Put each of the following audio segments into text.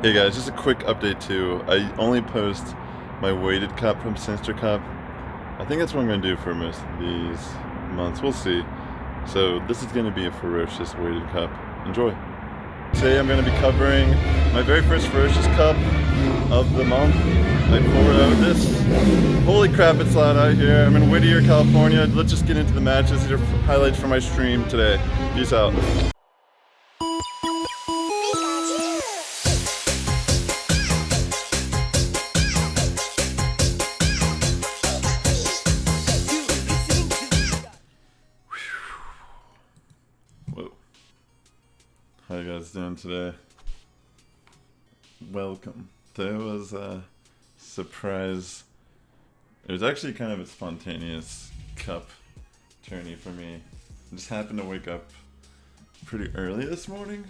Hey guys, just a quick update too. I only post my weighted cup from Sinister Cup. I think that's what I'm going to do for most of these months. We'll see. So this is going to be a Ferocious weighted cup. Enjoy. Today I'm going to be covering my very first Ferocious Cup of the month. I poured out this. Holy crap, it's loud out here. I'm in Whittier, California. Let's just get into the matches. These are highlights from my stream today. Peace out. Whoa. How you guys doing today? Welcome. Today was a surprise. It was actually kind of a spontaneous cup tourney for me. I just happened to wake up pretty early this morning,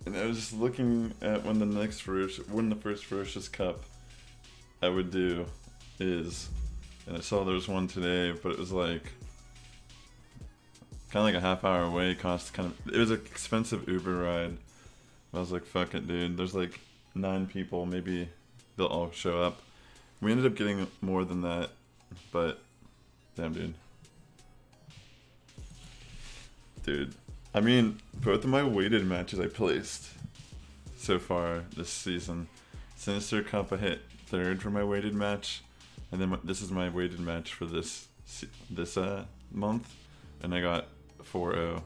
and I was just looking at when the first Ferocious Cup I would do is, and I saw there was one today, but it was like kind of like a half-hour away. It was an expensive Uber ride. I was like, fuck it, dude. There's like 9 people. Maybe they'll all show up. We ended up getting more than that, but damn, dude. Dude, I mean, both of my weighted matches I placed so far this season. Sinister Cup I hit 3rd for my weighted match, and then this is my weighted match for this month, and I got 4-0.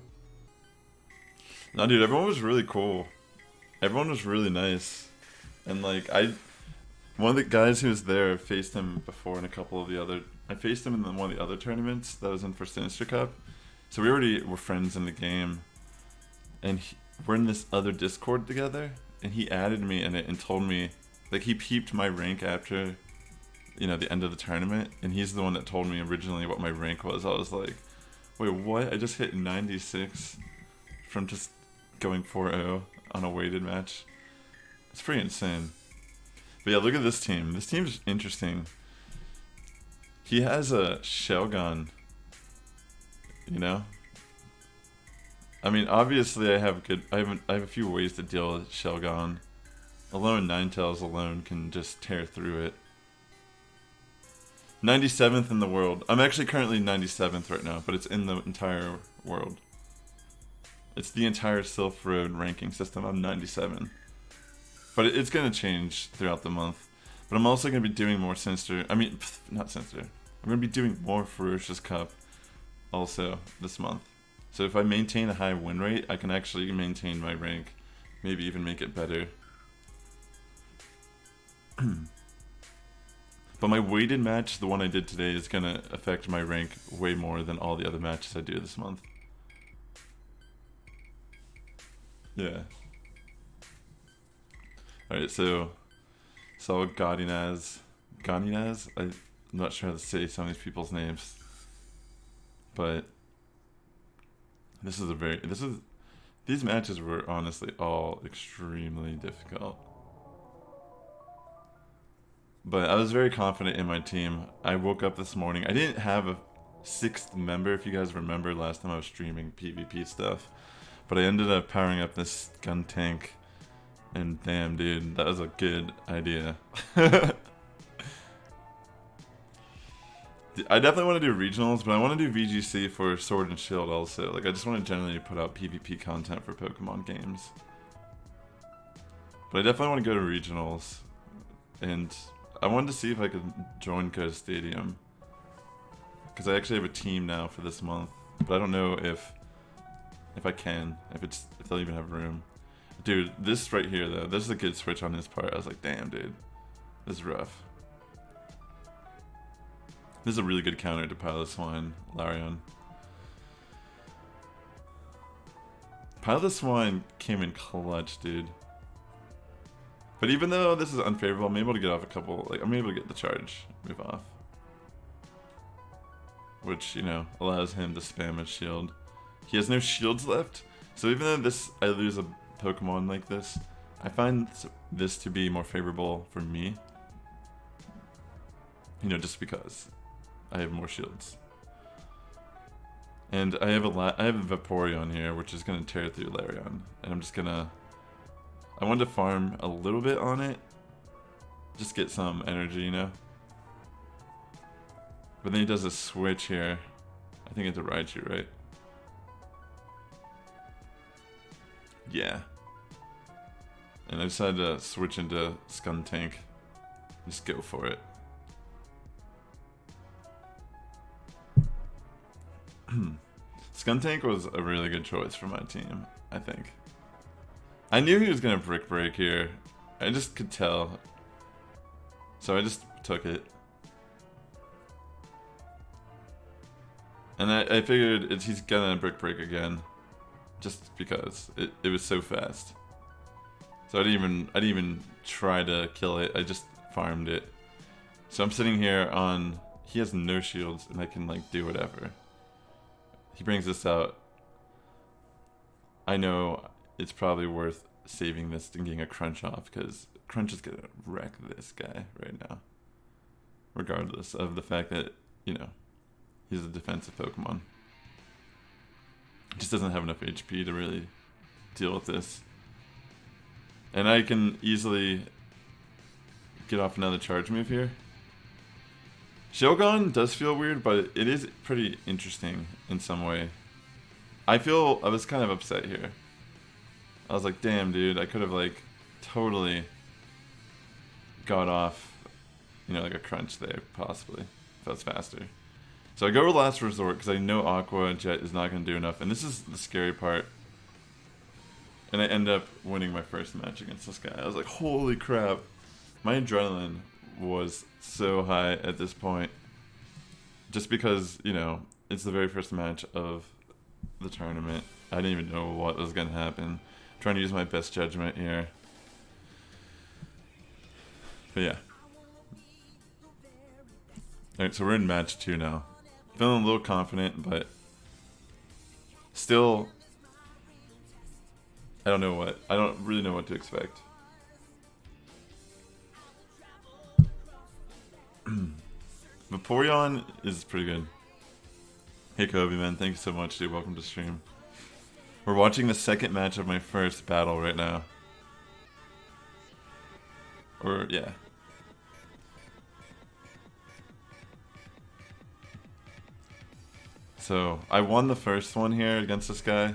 No, dude, everyone was really cool. Everyone was really nice. And like, one of the guys who was there, I faced him before in a couple of the other, I faced him in one of the other tournaments that I was in for Sinister Cup. So we already were friends in the game. And we're in this other Discord together, and he added me in it and told me, like, he peeped my rank after, you know, the end of the tournament, and he's the one that told me originally what my rank was. I was like, wait, what? I just hit 96 from just going 4-0 on a weighted match. It's pretty insane. But yeah, look at this team. This team's interesting. He has a shell gun, you know? I mean, obviously I have a few ways to deal with shell gun. Alone, Ninetales alone can just tear through it. 97th in the world. I'm actually currently 97th right now, but it's in the entire world. It's the entire Silph Road ranking system. I'm 97. But it's going to change throughout the month. But I'm also going to be doing more not Sinister. I'm going to be doing more Ferocious Cup also this month. So if I maintain a high win rate, I can actually maintain my rank. Maybe even make it better. But my weighted match, the one I did today, is going to affect my rank way more than all the other matches I do this month. Yeah. Alright, so SalGodinez. I'm not sure how to say some of these people's names. But these matches were honestly all extremely difficult. But I was very confident in my team. I woke up this morning. I didn't have a 6th member, if you guys remember last time I was streaming PvP stuff. But I ended up powering up this gun tank. And damn, dude, that was a good idea. I definitely want to do regionals, but I want to do VGC for Sword and Shield also. Like, I just want to generally put out PvP content for Pokemon games. But I definitely want to go to regionals. And I wanted to see if I could join Go Stadium. Because I actually have a team now for this month. But I don't know if I can, if they'll even have room. Dude, this right here though, this is a good switch on his part. I was like, damn, dude, this is rough. This is a really good counter to Pilot Swine, Larion. Pilot Swine came in clutch, dude. But even though this is unfavorable, I'm able to get off a couple, like, I'm able to get the charge, move off. Which, you know, allows him to spam his shield. He has no shields left, so even though I lose a Pokemon like this, I find this to be more favorable for me. You know, just because I have more shields. And I have a Vaporeon here, which is going to tear through Larion. And I'm just going to I wanted to farm a little bit on it. Just get some energy, you know? But then he does a switch here. I think it's a Raichu, right? Yeah. And I decided to switch into Skuntank. Just go for it. Skuntank was a really good choice for my team, I think. I knew he was going to Brick Break here. I just could tell. So I just took it. And I figured he's gonna Brick Break again. Just because. It was so fast. So I didn't even try to kill it. I just farmed it. So I'm sitting here on... He has no shields and I can like do whatever. He brings this out. I know it's probably worth saving this and getting a Crunch off because Crunch is gonna wreck this guy right now. Regardless of the fact that, you know, he's a defensive Pokemon. Just doesn't have enough HP to really deal with this. And I can easily get off another charge move here. Shogun does feel weird, but it is pretty interesting in some way. I was kind of upset here. I was like, damn, dude, I could have like totally got off, you know, like a Crunch there, possibly, if I was faster. So I go with Last Resort because I know Aqua Jet is not going to do enough, and this is the scary part. And I end up winning my first match against this guy. I was like, holy crap. My adrenaline was so high at this point. Just because, you know, it's the very first match of the tournament. I didn't even know what was going to happen. Trying to use my best judgment here. But yeah. Alright, so we're in match 2 now. Feeling a little confident, but still, I don't really know what to expect. Vaporeon is pretty good. Hey Kobe, man, thank you so much, dude. Welcome to stream. We're watching the second match of my first battle right now. Or, yeah. So, I won the first one here against this guy.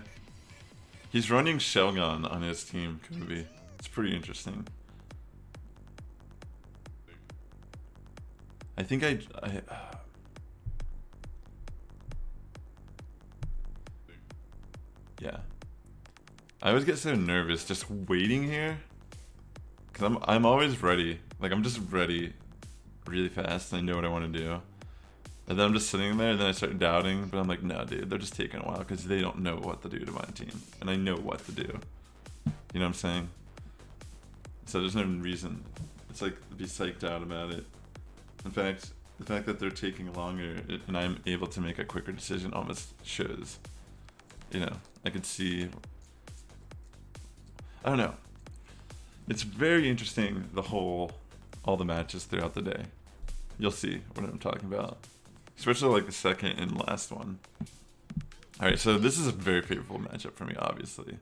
He's running Shelgon on his team, Kobe. It's pretty interesting. I think yeah. I always get so nervous just waiting here. Cause I'm always ready. Like I'm just ready really fast and I know what I want to do. And then I'm just sitting there and then I start doubting, but I'm like, no dude, they're just taking a while because they don't know what to do to my team. And I know what to do. You know what I'm saying? So there's no reason. It's like to be psyched out about it. In fact, the fact that they're taking longer and I'm able to make a quicker decision almost shows. You know, I could see... I don't know. It's very interesting, all the matches throughout the day. You'll see what I'm talking about. Especially like the second and last one. Alright, so this is a very favorable matchup for me, obviously.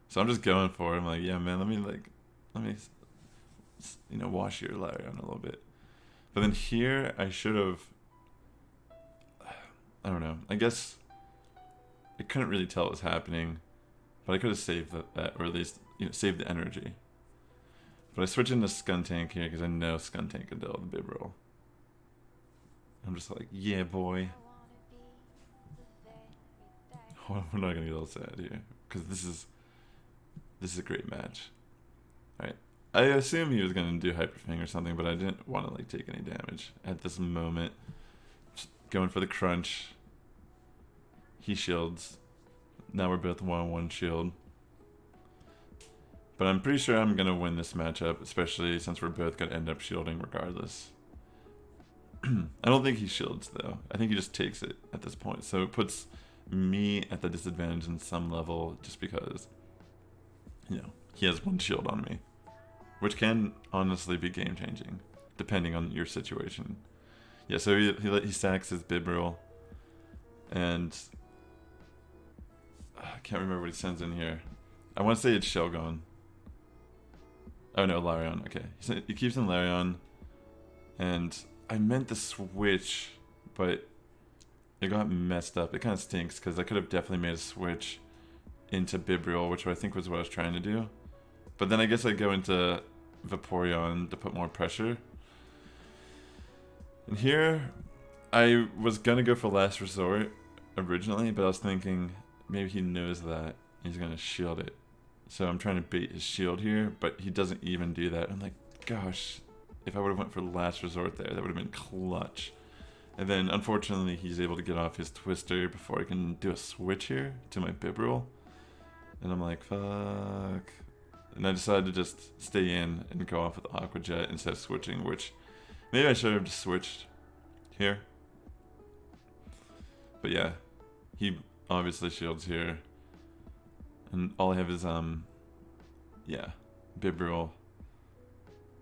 So I'm just going for it. I'm like, yeah man, let me you know, wash your Larion a little bit. But then here, I should have... I don't know. I guess I couldn't really tell what was happening. But I could have saved that, or at least, you know, saved the energy. But I switch into Skuntank here because I know Skuntank can deal with the Bibarel. I'm just like, yeah, boy. We're not gonna get all sad here because this is a great match. All right, I assume he was gonna do Hyper Fang or something, but I didn't want to like take any damage at this moment. Just going for the Crunch. He shields. Now we're both 1-1 shield. But I'm pretty sure I'm gonna win this matchup, especially since we're both gonna end up shielding regardless. I don't think he shields though. I think he just takes it at this point. So it puts me at the disadvantage in some level just because, you know, he has one shield on me. Which can honestly be game changing, depending on your situation. Yeah, so he stacks his Bibarel. And I can't remember what he sends in here. I want to say it's Shelgon. Oh no, Larion. Okay, he keeps in Larion, and I meant to switch, but it got messed up. It kind of stinks because I could have definitely made a switch into Bibriel, which I think was what I was trying to do. But then I guess I go into Vaporeon to put more pressure. And here, I was gonna go for Last Resort originally, but I was thinking maybe he knows that he's gonna shield it. So I'm trying to bait his shield here, but he doesn't even do that. I'm like, gosh, if I would have went for Last Resort there, that would have been clutch. And then unfortunately he's able to get off his Twister before I can do a switch here to my Bibriel. And I'm like, fuck. And I decided to just stay in and go off with Aqua Jet instead of switching, which maybe I should have just switched here. But yeah, he obviously shields here. And all I have is, yeah, Bibriel.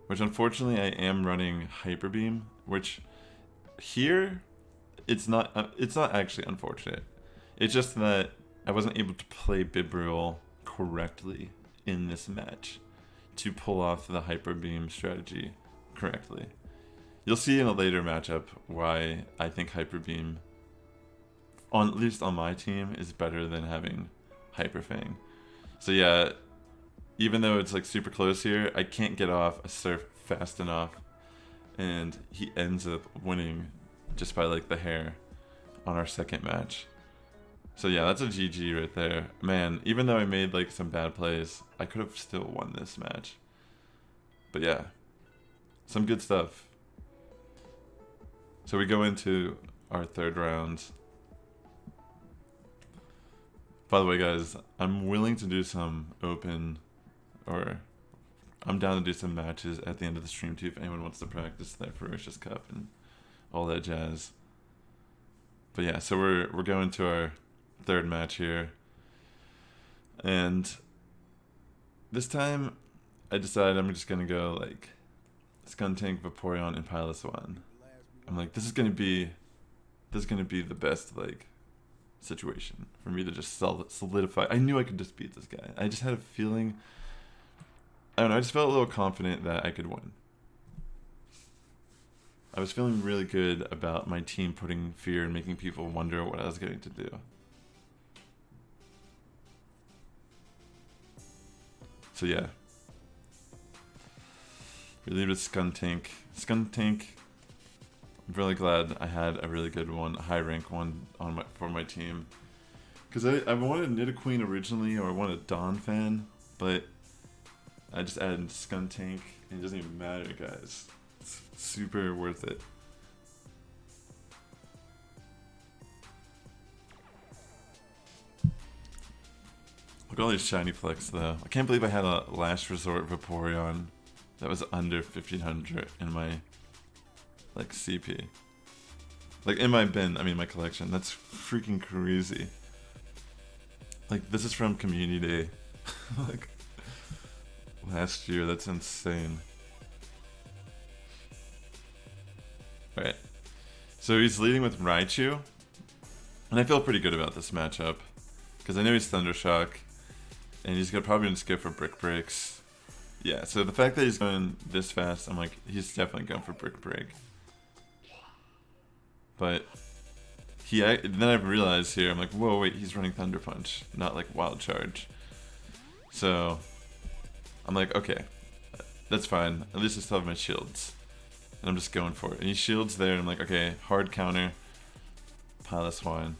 Which unfortunately I am running Hyper Beam, which here, it's not actually unfortunate. It's just that I wasn't able to play Bibriel correctly in this match to pull off the Hyper Beam strategy correctly. You'll see in a later matchup why I think Hyper Beam, at least on my team, is better than having Hyper Fang. So yeah, even though it's like super close here, I can't get off a Surf fast enough, and he ends up winning just by like the hair on our second match. So yeah, that's a GG right there. Man, even though I made like some bad plays, I could have still won this match. But yeah, some good stuff. So we go into our third round. By the way, guys, I'm willing to do some open, or I'm down to do some matches at the end of the stream too if anyone wants to practice their Ferocious Cup and all that jazz. But yeah, so we're going to our third match here. And this time I decided I'm just gonna go like Skuntank, Vaporeon, and Piloswine. I'm like, this is gonna be the best like situation for me to just solidify. I knew I could just beat this guy. I just had a feeling, I don't know, I just felt a little confident that I could win. I was feeling really good about my team putting fear and making people wonder what I was going to do. So yeah, we leave with Skuntank. Skuntank, I'm really glad I had a really good one, a high rank one for my team. Because I wanted Nidoqueen originally, or I wanted Donphan, but I just added Skuntank, and it doesn't even matter, guys. It's super worth it. Look at all these shiny flex though. I can't believe I had a Last Resort Vaporeon that was under 1500 in my like CP. Like in my bin, I mean my collection. That's freaking crazy. Like this is from Community Day. Like last year, that's insane. Alright. So he's leading with Raichu. And I feel pretty good about this matchup. Because I know he's Thundershock. And he's probably going to skip for Brick Breaks. Yeah, so the fact that he's going this fast, I'm like, he's definitely going for Brick Break. But then I've realized here, I'm like, whoa, wait, he's running Thunder Punch, not like Wild Charge. So I'm like, okay, that's fine. At least I still have my shields. And I'm just going for it. And he shields there, and I'm like, okay, hard counter. Piloswine.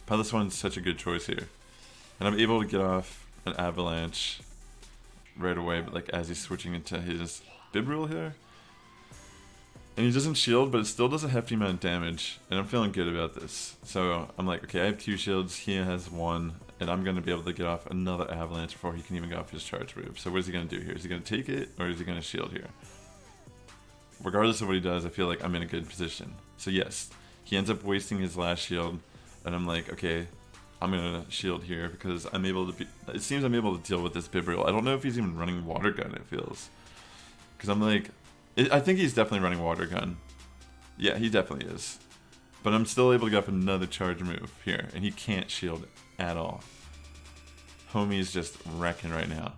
Piloswine's such a good choice here. And I'm able to get off an Avalanche right away, but like as he's switching into his Bibriel here. And he doesn't shield, but it still does a hefty amount of damage. And I'm feeling good about this. So I'm like, okay, I have 2 shields, he has 1. And I'm going to be able to get off another Avalanche before he can even go off his charge move. So what is he going to do here? Is he going to take it, or is he going to shield here? Regardless of what he does, I feel like I'm in a good position. So yes, he ends up wasting his last shield. And I'm like, okay, I'm going to shield here because I'm able to it seems I'm able to deal with this Bibriel. I don't know if he's even running Water Gun, it feels. Because I'm like, I think he's definitely running Water Gun. Yeah, he definitely is. But I'm still able to get up another charge move here, and he can't shield at all. Homie's just wrecking right now.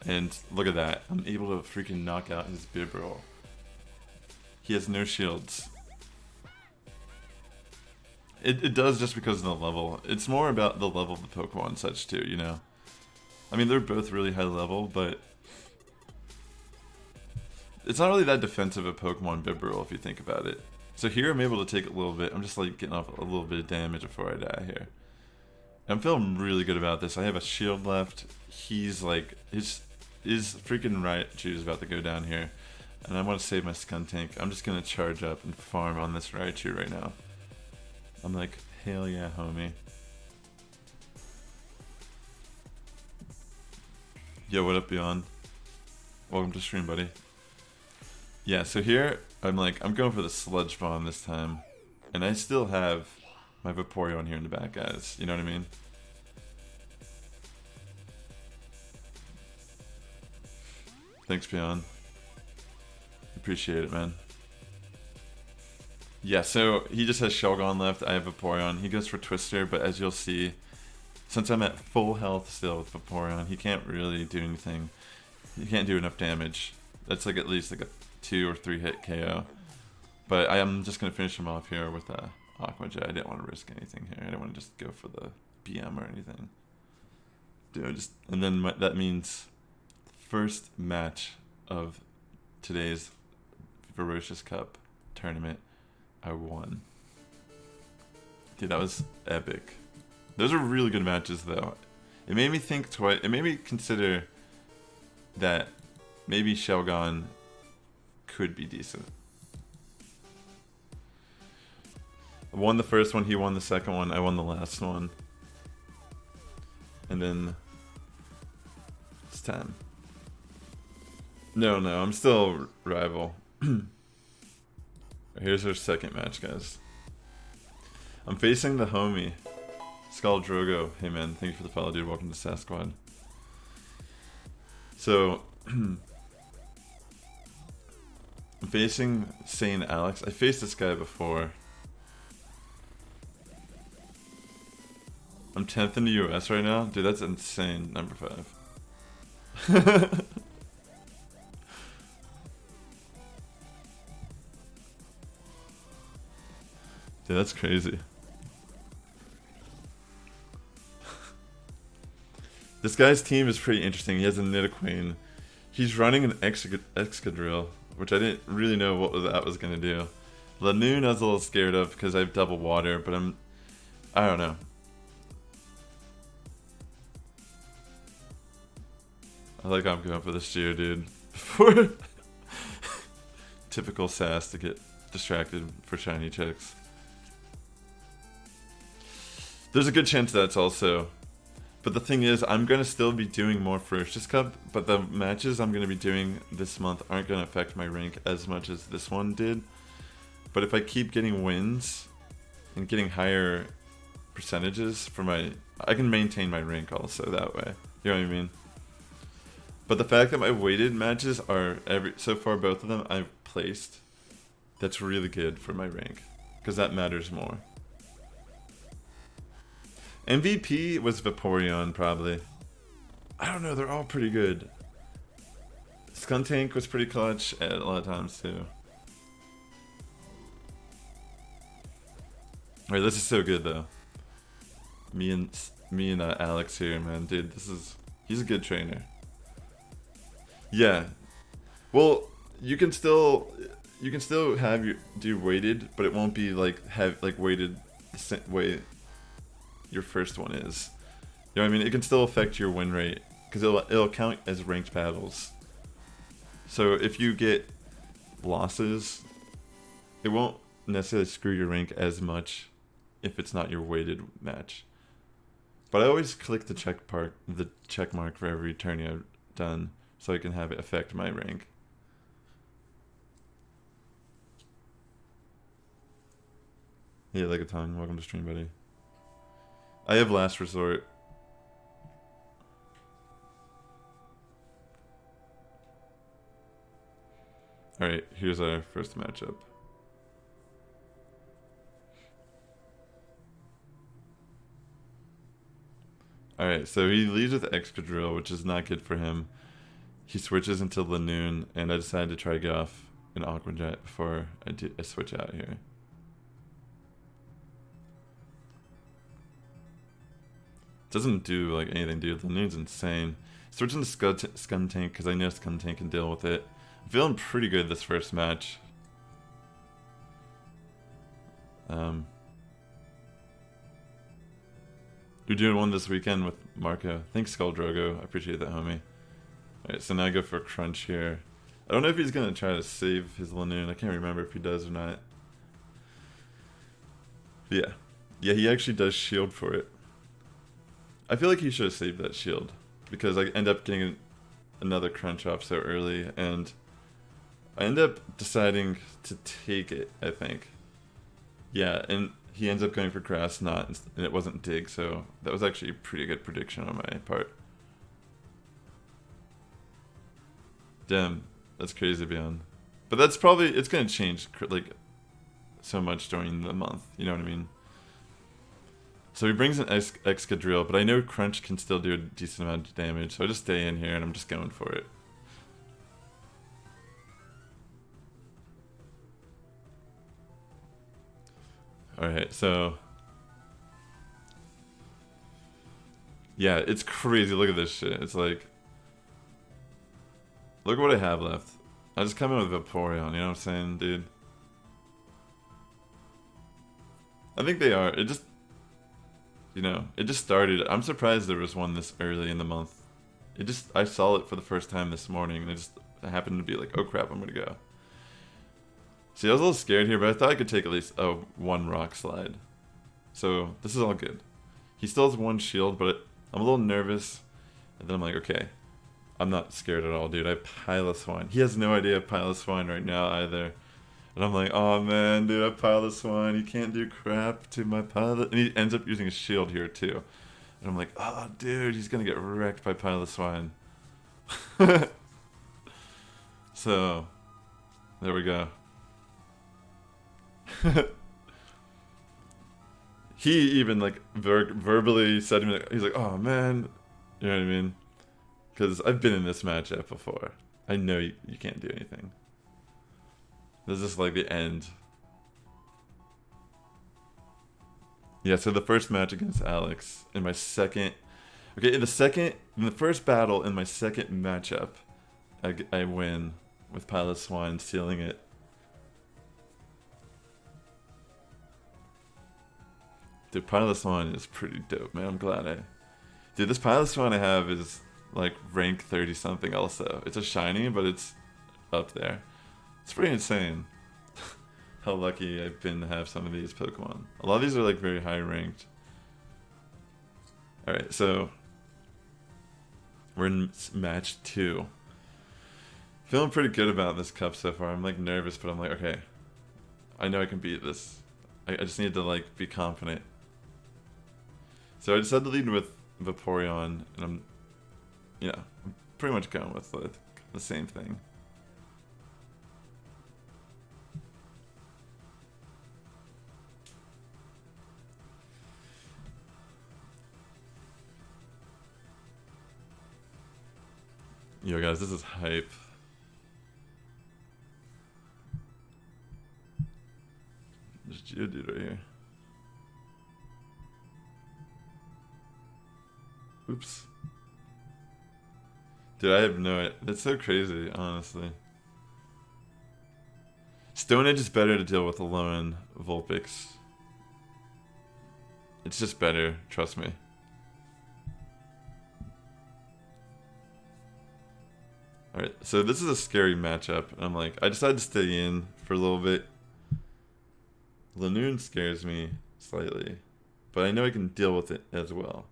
And look at that. I'm able to freaking knock out his Bibarel. He has no shields. It does just because of the level. It's more about the level of the Pokemon and such too, you know? I mean, they're both really high level, but it's not really that defensive a Pokemon Bibarel if you think about it. So here I'm able to take a little bit. I'm just like getting off a little bit of damage before I die here. I'm feeling really good about this. I have a shield left. He's like, his freaking Raichu's about to go down here. And I want to save my Skuntank. I'm just going to charge up and farm on this Raichu right now. I'm like, hell yeah, homie. Yo, what up, Beyond? Welcome to stream, buddy. Yeah, so here, I'm going for the Sludge Bomb this time. And I still have my Vaporeon here in the back, guys. You know what I mean? Thanks, Beyond. Appreciate it, man. Yeah, so he just has Shelgon left. I have Vaporeon. He goes for Twister, but as you'll see, since I'm at full health still with Vaporeon, he can't really do anything. He can't do enough damage. That's like at least like a 2 or 3 hit KO. But I am just going to finish him off here with Aqua Jet. I didn't want to risk anything here. I didn't want to just go for the BM or anything. Dude, and then that means first match of today's Ferocious Cup tournament, I won. Dude, that was epic. Those are really good matches, though. It made me think twice. It made me consider that maybe Shelgon could be decent. I won the first one, he won the second one, I won the last one. And then it's time. No, I'm still rival. Here's our second match, guys. I'm facing the homie, Skull Drogo. Hey man, thank you for the follow, dude. Welcome to Sass Squad. So, I'm facing Saint Alex. I faced this guy before. I'm 10th in the US right now. Dude, that's insane. Number 5. Dude, that's crazy. This guy's team is pretty interesting. He has a Nidoqueen. He's running an Excadrill, which I didn't really know what that was going to do. Lanoon I was a little scared of because I have double water, but I don't know. I like how I'm going for this Geodude before typical Sass to get distracted for shiny chicks. There's a good chance that's also, but the thing is, I'm going to still be doing more Ferocious Cup, but the matches I'm going to be doing this month aren't going to affect my rank as much as this one did. But if I keep getting wins and getting higher percentages for I can maintain my rank also that way. You know what I mean? But the fact that my weighted matches are so far both of them I've placed, that's really good for my rank, because that matters more. MVP was Vaporeon, probably. I don't know, they're all pretty good. Skuntank was pretty clutch at a lot of times too. Alright, this is so good though. Me and Alex here, man, dude, he's a good trainer. Yeah. Well, you can still have do weighted, but it won't be like weighted the same way your first one is. You know what I mean? It can still affect your win rate because it'll count as ranked battles. So if you get losses, it won't necessarily screw your rank as much if it's not your weighted match. But I always click the check mark for every turn I've done, so I can have it affect my rank. Yeah, like a tongue. Welcome to stream, buddy. I have Last Resort. Alright, here's our first matchup. Alright, so he leads with Excadrill, which is not good for him. he switches into Lanoon, and I decided to try to get off an Aqua Jet before I switch out here. Doesn't do like anything, dude. Lanoon's insane. Switching to Scum Tank because I know Scum Tank can deal with it. I'm feeling pretty good this first match. You're doing one this weekend with Marco. Thanks, SkullDrogo. I appreciate that, homie. Alright, so now I go for a crunch here. I don't know if he's going to try to save his Lanoon. I can't remember if he does or not. Yeah. Yeah, he actually does shield for it. I feel like he should have saved that shield, because I end up getting another crunch off so early, and I end up deciding to take it, I think. Yeah, and he ends up going for Grass Knot, and it wasn't Dig, so that was actually a pretty good prediction on my part. Damn, that's crazy, Beyond. But that's probably, it's going to change, like, so much during the month, you know what I mean? So he brings an Excadrill, but I know Crunch can still do a decent amount of damage, so I just stay in here and I'm just going for it. Alright, so... yeah, it's crazy. Look at this shit. It's like... look at what I have left. I just come in with Vaporeon, you know what I'm saying, dude? I think they are. It just... you know, it just started. I'm surprised there was one this early in the month. It just... I saw it for the first time this morning, and it just happened to be like, oh crap, I'm gonna go. See, I was a little scared here, but I thought I could take at least one Rock Slide. So, this is all good. He still has one shield, but I'm a little nervous. And then I'm like, okay, I'm not scared at all, dude. I have Piloswine. He has no idea of Piloswine right now either. And I'm like, oh man, dude, I have Piloswine. He can't do crap to my Pilot. And he ends up using a shield here too. And I'm like, oh dude, he's gonna get wrecked by Piloswine. So, there we go. He even like verbally said to me, he's like, oh man, you know what I mean? Because I've been in this matchup before. I know you can't do anything. This is like the end. Yeah, so the first match against Alex in my second... okay, in the first battle in my second matchup, I win with Piloswine sealing it. Dude, Piloswine is pretty dope, man. I'm glad dude, this Piloswine I have is like rank 30 something also. It's a shiny, but it's up there. It's pretty insane how lucky I've been to have some of these Pokemon. A lot of these are like very high ranked. Alright, so we're in match 2. Feeling pretty good about this cup so far. I'm like nervous, but I'm like, okay, I know I can beat this. I just need to like be confident. So I decided to lead with Vaporeon, and I'm pretty much going with the same thing. Yo guys, this is hype. There's Geodude right here. Oops. Dude, I have no idea. That's so crazy, honestly. Stone Edge is better to deal with alone Vulpix. It's just better, trust me. Alright, so this is a scary matchup. And I'm like, I decided to stay in for a little bit. Lanoon scares me slightly, but I know I can deal with it as well.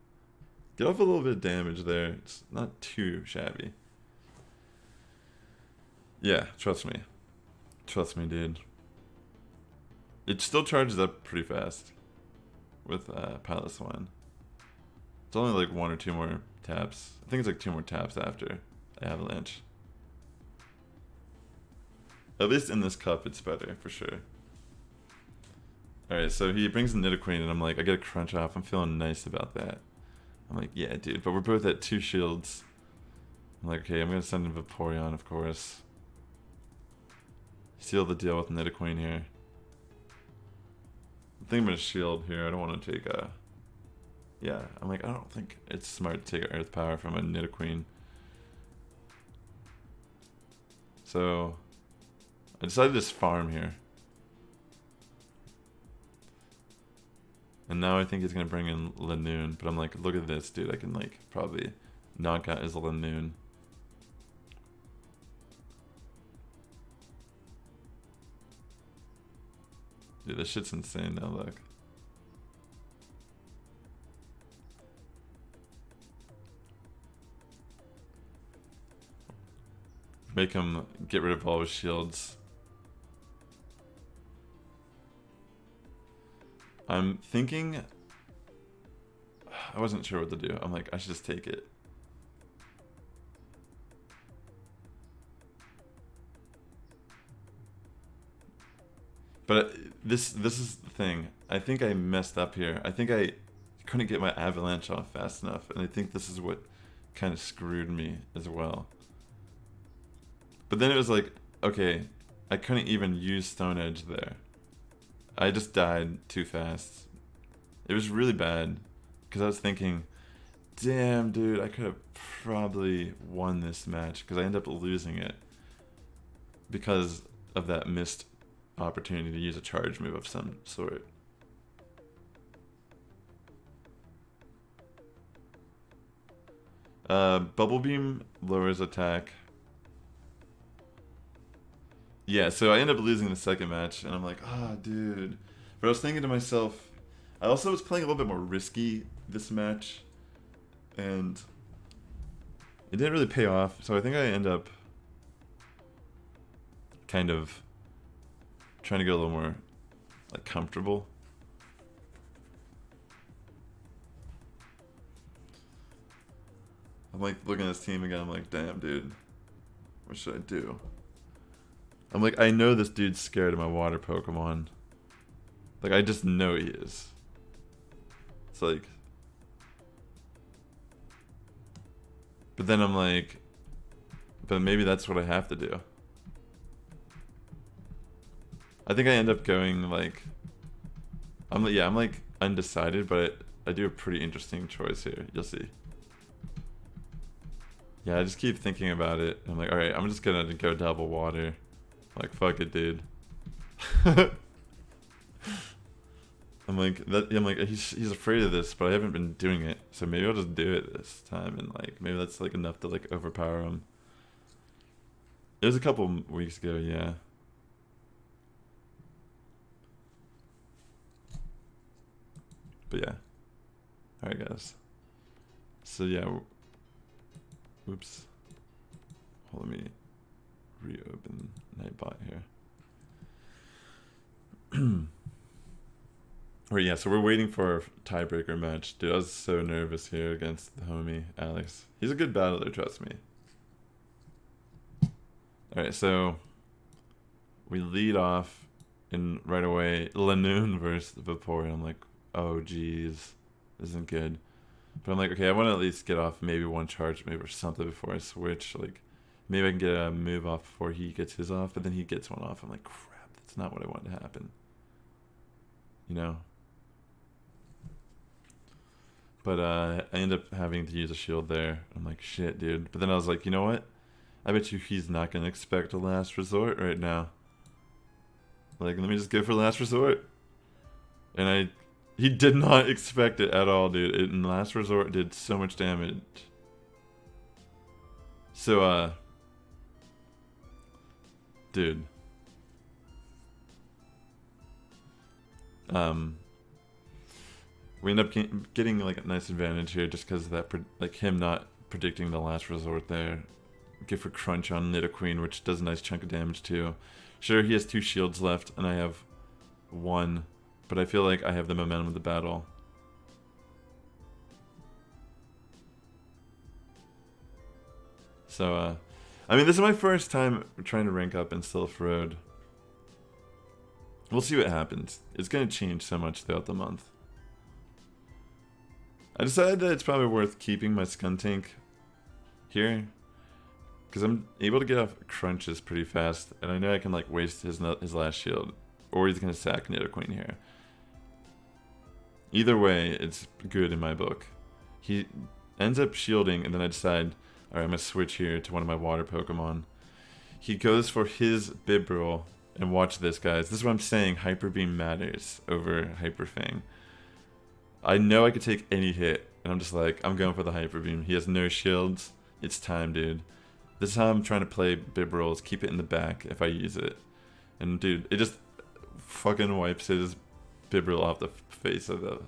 Get off a little bit of damage there. It's not too shabby. Yeah, trust me. Trust me, dude. It still charges up pretty fast with Piloswine. It's only like 1 or 2 more taps. I think it's like 2 more taps after Avalanche. At least in this cup, it's better, for sure. Alright, so he brings the Nidoqueen, and I'm like, I get a crunch off. I'm feeling nice about that. I'm like, yeah, dude, but we're both at 2 shields. I'm like, okay, I'm gonna send in Vaporeon, of course. Seal the deal with Nidoqueen here. I think I'm gonna shield here. I don't want to take a... Yeah, I'm like, I don't think it's smart to take Earth Power from a Nidoqueen. So, I decided to just farm here. And now I think he's gonna bring in Lanoon, but I'm like, look at this, dude. I can like probably knock out his Lanoon. Dude, this shit's insane now, look. Make him get rid of all his shields. I'm thinking... I wasn't sure what to do. I'm like, I should just take it. But this is the thing. I think I messed up here. I think I couldn't get my avalanche off fast enough, and I think this is what kind of screwed me as well. But then it was like, okay, I couldn't even use Stone Edge there. I just died too fast. It was really bad, because I was thinking, damn, dude, I could have probably won this match, because I ended up losing it because of that missed opportunity to use a charge move of some sort. Bubble Beam lowers attack. Yeah, so I end up losing the second match, and I'm like, ah, dude. But I was thinking to myself, I also was playing a little bit more risky this match, and it didn't really pay off, so I think I end up kind of trying to get a little more like comfortable. I'm like looking at this team again, I'm like, damn, dude, what should I do? I'm like, I know this dude's scared of my water Pokemon. Like, I just know he is. It's like... But then I'm like... But maybe that's what I have to do. I think I end up going, like... I'm like undecided, but I do a pretty interesting choice here. You'll see. Yeah, I just keep thinking about it. I'm like, alright, I'm just gonna go double water. Like, fuck it, dude. I'm like, he's afraid of this, but I haven't been doing it, so maybe I'll just do it this time, and like, maybe that's like enough to like overpower him. It was a couple weeks ago, yeah. But yeah. Alright, guys. So yeah. Oops. Hold, let me reopen Nightbot here. Alright, yeah, so we're waiting for a tiebreaker match. Dude, I was so nervous here against the homie, Alex. He's a good battler, trust me. Alright, so we lead off in right away Lanoon versus Vaporeon. I'm like, oh geez, this isn't good. But I'm like, okay, I want to at least get off maybe one charge maybe or something before I switch. Like, maybe I can get a move off before he gets his off, but then he gets one off. I'm like, crap, that's not what I wanted to happen. You know? But I end up having to use a shield there. I'm like, shit, dude. But then I was like, you know what? I bet you he's not going to expect a last resort right now. Like, let me just go for last resort. And he did not expect it at all, dude. It in last resort did so much damage. So, dude. We end up getting like a nice advantage here just because of that, like him not predicting the last resort there. Give for crunch on Nidoqueen, which does a nice chunk of damage too. Sure, he has 2 shields left, and I have 1, but I feel like I have the momentum of the battle. So, I mean, this is my first time trying to rank up in Sylph Road. We'll see what happens. It's going to change so much throughout the month. I decided that it's probably worth keeping my Skuntank here. Because I'm able to get off crunches pretty fast, and I know I can like waste his last shield, or he's gonna sack Nidoqueen here. Either way, it's good in my book. He ends up shielding, and then I decide, alright, I'm gonna switch here to one of my water Pokemon. He goes for his Bibarel, and watch this, guys. This is what I'm saying, Hyper Beam matters over Hyper Fang. I know I could take any hit, and I'm just like, I'm going for the Hyper Beam. He has no shields. It's time, dude. This is how I'm trying to play Bibarel, is keep it in the back if I use it. And dude, it just fucking wipes his Bibarel off the face of the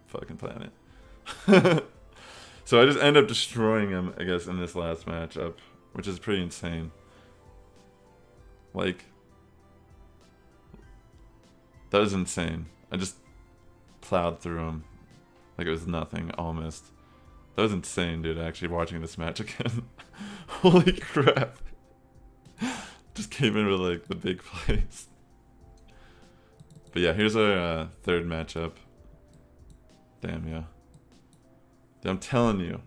fucking planet. So I just end up destroying him, I guess, in this last matchup, which is pretty insane. Like, that was insane. I just plowed through him like it was nothing, almost. That was insane, dude, actually watching this match again. Holy crap. Just came in with, like, the big plays. But yeah, here's our third matchup. Damn, yeah. Dude, I'm telling you,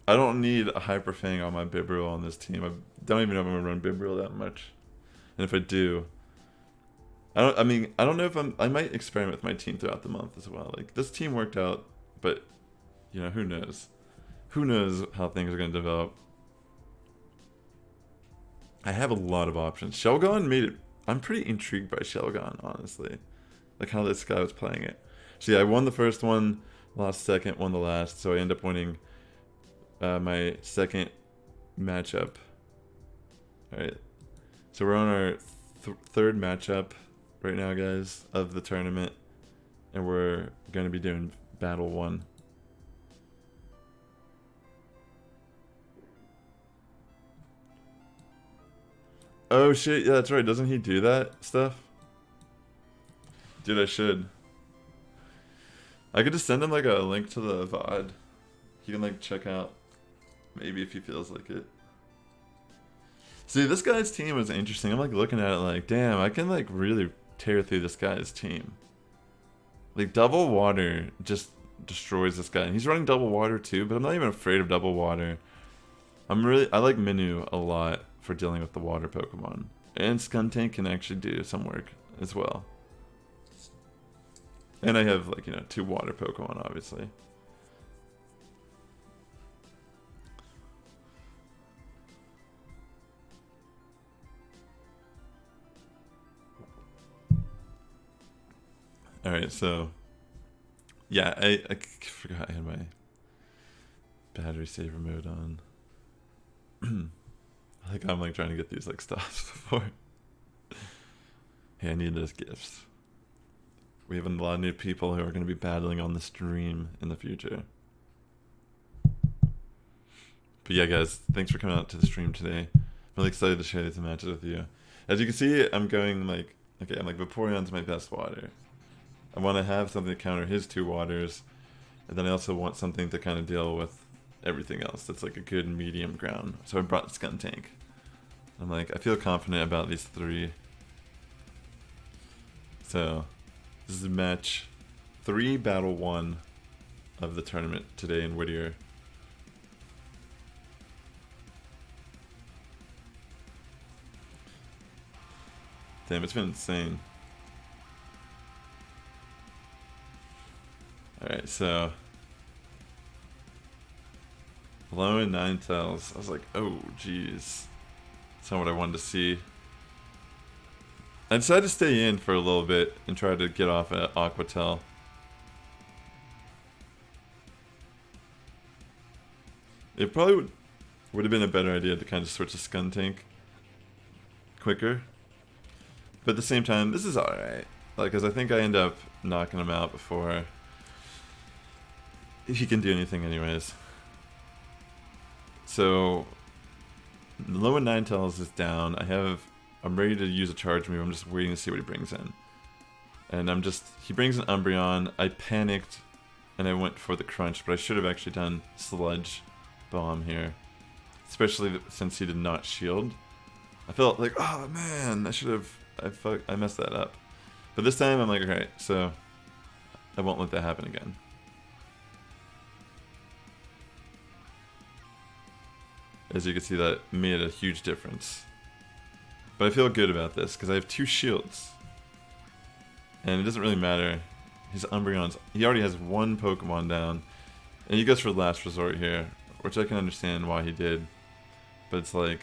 I don't need a Hyper Fang on my Bibarel on this team. I don't even know if I'm going to run Bibarel that much. And if I do, I don't know if I might experiment with my team throughout the month as well. Like, this team worked out, but, you know, who knows? Who knows how things are going to develop? I have a lot of options. SalGodinez made it. I'm pretty intrigued by SalGodinez, honestly. Like how this guy was playing it. See, I won the first one, lost second, won the last, so I end up winning my second matchup. Alright. So we're on our third matchup right now, guys, of the tournament. And we're going to be doing Battle 1. Oh shit, yeah, that's right. Doesn't he do that stuff? Dude, I should. I could just send him like a link to the VOD. He can like check out. Maybe if he feels like it. See, this guy's team is interesting. I'm like looking at it like, damn, I can like really tear through this guy's team. Like double water just destroys this guy. And he's running double water too, but I'm not even afraid of double water. I like Minu a lot for dealing with the water Pokemon. And Skuntank can actually do some work as well. And I have, like, you know, 2 water Pokemon, obviously. Alright, so... Yeah, I forgot I had my battery saver mode on. I think I'm like trying to get these like stops before. Hey, I need those gifts. We have a lot of new people who are going to be battling on the stream in the future. But yeah, guys, thanks for coming out to the stream today. I'm really excited to share these matches with you. As you can see, I'm going like, okay, I'm like Vaporeon's my best water. I want to have something to counter his 2 waters, and then I also want something to kind of deal with everything else that's like a good medium ground. So I brought Skuntank. I'm like, I feel confident about these 3. So this is match 3, battle 1 of the tournament today in Whittier. Damn, it's been insane. Alright, so low and 9 tails. I was like, oh jeez. That's not what I wanted to see. I decided to stay in for a little bit and try to get off at Aquatel. It probably would have been a better idea to kind of switch to Skuntank quicker. But at the same time, this is alright. Like, because I think I end up knocking him out before he can do anything anyways. So, low and 9 tails is down. I'm ready to use a charge move. I'm just waiting to see what he brings in. And he brings an Umbreon. I panicked and I went for the crunch, but I should have actually done Sludge Bomb here. Especially since he did not shield. I felt like, oh man, I messed that up. But this time I'm like, alright, so I won't let that happen again. as you can see, that made a huge difference. But I feel good about this because I have 2 shields. And it doesn't really matter. His Umbreon's, he already has 1 Pokemon down. And he goes for Last Resort here, which I can understand why he did. But it's like,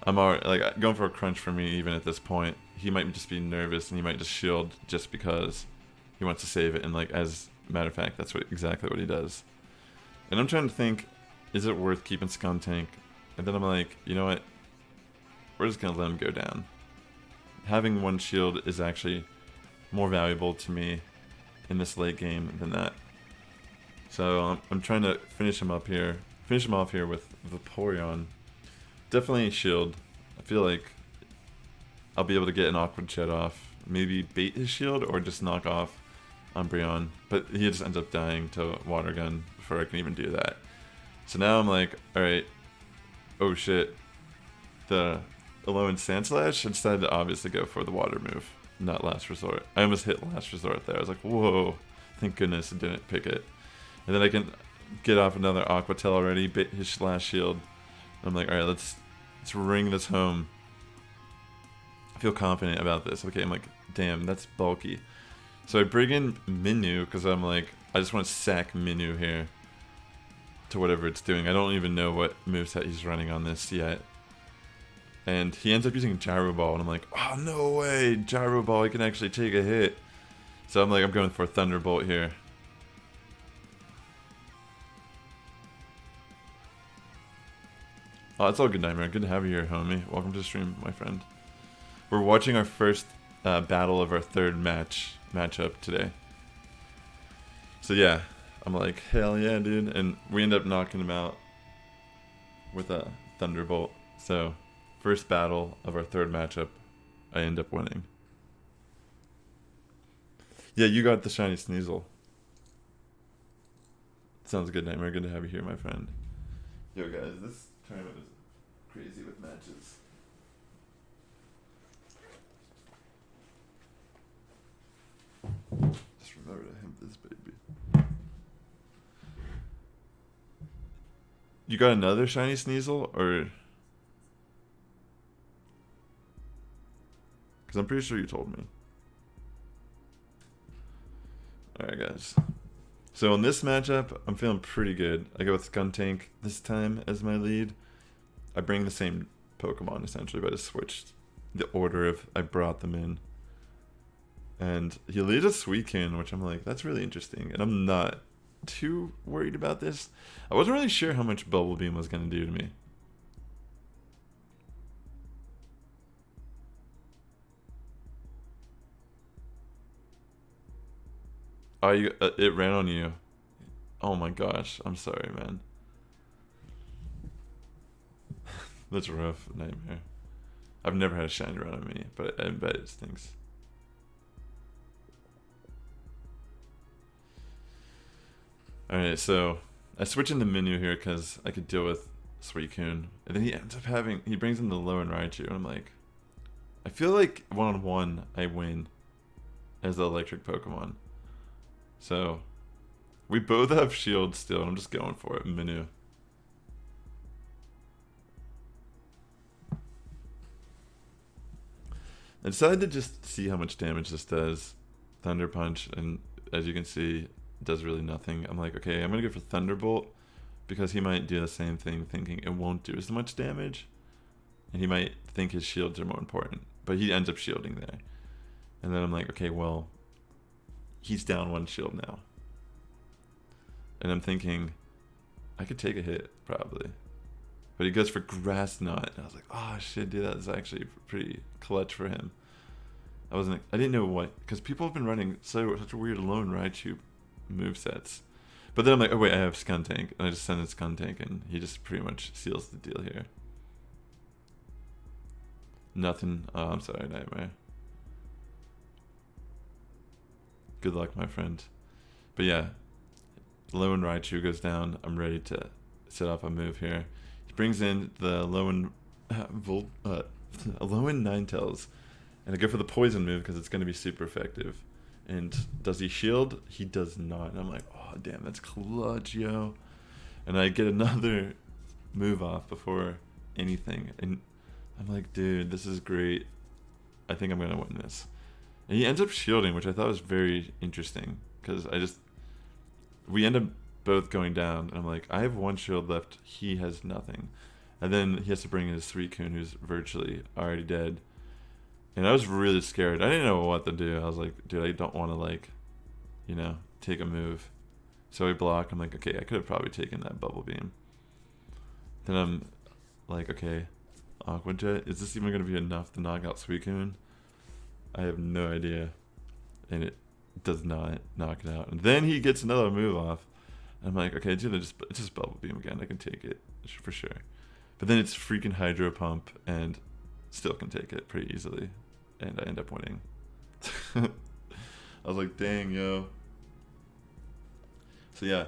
I'm already, like, going for a crunch for me even at this point. He might just be nervous and he might just shield just because he wants to save it. And like, as a matter of fact, that's exactly what he does. And I'm trying to think, is it worth keeping Skuntank? And then I'm like, you know what? We're just going to let him go down. Having 1 shield is actually more valuable to me in this late game than that. So I'm trying to finish him off here with Vaporeon. Definitely shield. I feel like I'll be able to get an Awkward Jet off. Maybe bait his shield or just knock off Umbreon. But he just ends up dying to Water Gun before I can even do that. So now I'm like, alright, oh shit. The Alolan Sandslash instead to obviously go for the water move, not Last Resort. I almost hit Last Resort there. I was like, whoa, thank goodness I didn't pick it. And then I can get off another Aqua Tail already, bit his last shield. I'm like, alright, let's ring this home. I feel confident about this. Okay, I'm like, damn, that's bulky. So I bring in Minu because I'm like, I just want to sack Minu here to whatever it's doing. I don't even know what moveset he's running on this yet. And he ends up using Gyro Ball, and I'm like, oh, no way, Gyro Ball, I can actually take a hit. So I'm like, I'm going for a Thunderbolt here. Oh, it's all good, Nightmare. Good to have you here, homie. Welcome to the stream, my friend. We're watching our first battle of our 3rd matchup today. So yeah, I'm like, hell yeah, dude. And we end up knocking him out with a Thunderbolt. So first battle of our 3rd matchup, I end up winning. Yeah, you got the Shiny Sneasel. Sounds good, Nightmare. Good to have you here, my friend. Yo, guys, this tournament is crazy with matches. Just remember to hemp this baby. You got another Shiny Sneasel, or? Because I'm pretty sure you told me. Alright, guys. So in this matchup, I'm feeling pretty good. I go with Skuntank this time as my lead. I bring the same Pokemon, essentially, but I switched the order of I brought them in. And he leads a Suicune, which I'm like, that's really interesting. And I'm not too worried about this. I wasn't really sure how much Bubble Beam was going to do to me. Oh, it ran on you. Oh my gosh, I'm sorry, man. That's rough, Nightmare. I've never had a shiny run on me, but I bet it stinks. Alright, so I switch into Minu here because I could deal with Suicune. And then he ends up he brings in the Low and Raichu, and I'm like, I feel like one-on-one I win as the electric Pokemon. So, we both have shields still, and I'm just going for it, Minu. I decided to just see how much damage this does. Thunder Punch, and as you can see, it does really nothing. I'm like, okay, I'm going to go for Thunderbolt, because he might do the same thing, thinking it won't do as much damage. And he might think his shields are more important, but he ends up shielding there. And then I'm like, okay, well, he's down 1 shield now. And I'm thinking, I could take a hit, probably. But he goes for Grass Knot. And I was like, oh shit, dude, that is actually pretty clutch for him. I didn't know what, because people have been running such weird Lone Raichu movesets. But then I'm like, oh wait, I have Skuntank. And I just send in Skuntank, and he just pretty much seals the deal here. Nothing. Oh, I'm sorry, Nightmare. Good luck, my friend. But yeah, Lone Raichu goes down. I'm ready to set off a move here. He brings in the Lone Ninetales, and I go for the poison move because it's going to be super effective. And does he shield? He does not. And I'm like, oh damn, that's clutch, yo. And I get another move off before anything. And I'm like, dude, this is great. I think I'm going to win this. And he ends up shielding, which I thought was very interesting. Because we end up both going down. And I'm like, I have one shield left. He has nothing. And then he has to bring in his 3-coon who's virtually already dead. And I was really scared. I didn't know what to do. I was like, dude, I don't want to, like, you know, take a move. So I block. I'm like, okay, I could have probably taken that bubble beam. Then I'm like, okay, Aqua Jet, is this even going to be enough to knock out Suicune? I have no idea. And it does not knock it out. And then he gets another move off. I'm like, okay, it's just bubble beam again. I can take it for sure. But then it's freaking Hydro Pump and still can take it pretty easily. And I end up winning. I was like, dang, yo. So yeah,